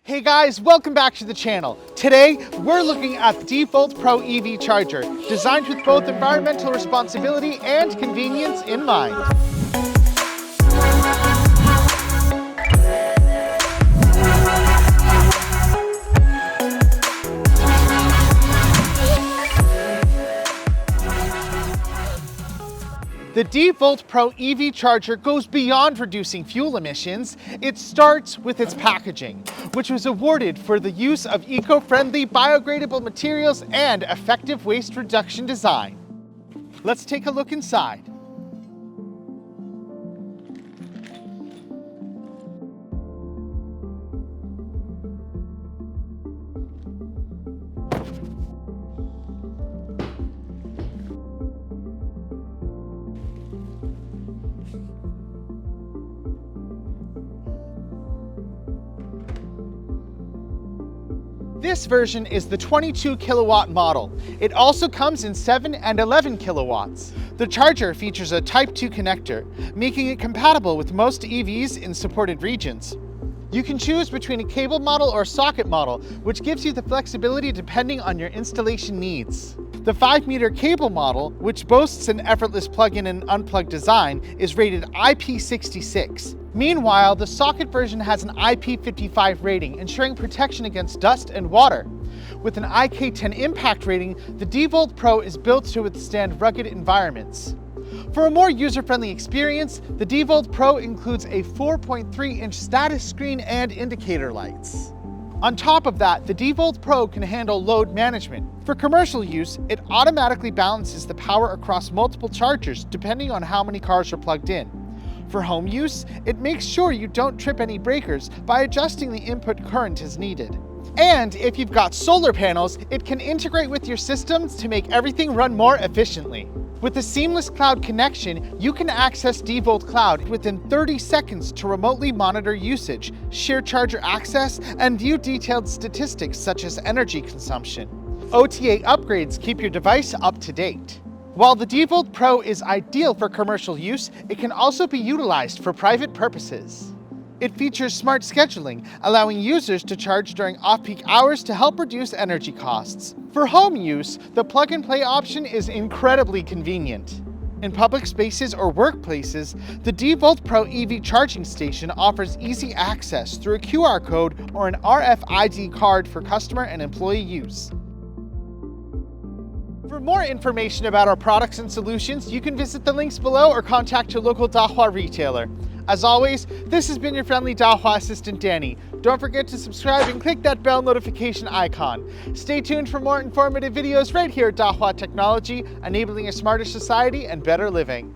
Hey guys, welcome back to the channel. Today, we're looking at the Default Pro EV Charger, designed with both environmental responsibility and convenience in mind. The Default Pro EV Charger goes beyond reducing fuel emissions. It starts with its packaging, which was awarded for the use of eco-friendly biodegradable materials and effective waste reduction design. Let's take a look inside. This version is the 22 kilowatt model. It also comes in 7 and 11 kilowatts. The charger features a Type 2 connector, making it compatible with most EVs in supported regions. You can choose between a cable model or socket model, which gives you the flexibility depending on your installation needs. The 5-meter cable model, which boasts an effortless plug-in and unplug design, is rated IP66. Meanwhile, the socket version has an IP55 rating, ensuring protection against dust and water. With an IK10 impact rating, the Default Pro is built to withstand rugged environments. For a more user-friendly experience, the Default Pro includes a 4.3-inch status screen and indicator lights. On top of that, the Default Pro can handle load management. For commercial use, it automatically balances the power across multiple chargers depending on how many cars are plugged in. For home use, it makes sure you don't trip any breakers by adjusting the input current as needed. And if you've got solar panels, it can integrate with your systems to make everything run more efficiently. With a seamless cloud connection, you can access Default Cloud within 30 seconds to remotely monitor usage, share charger access, and view detailed statistics such as energy consumption. OTA upgrades keep your device up to date. While the Default Pro is ideal for commercial use, it can also be utilized for private purposes. It features smart scheduling, allowing users to charge during off-peak hours to help reduce energy costs. For home use, the plug-and-play option is incredibly convenient. In public spaces or workplaces, the Default Pro EV charging station offers easy access through a QR code or an RFID card for customer and employee use. For more information about our products and solutions, you can visit the links below or contact your local Dahua retailer. As always, this has been your friendly Dahua assistant, Danny. Don't forget to subscribe and click that bell notification icon. Stay tuned for more informative videos right here at Dahua Technology, enabling a smarter society and better living.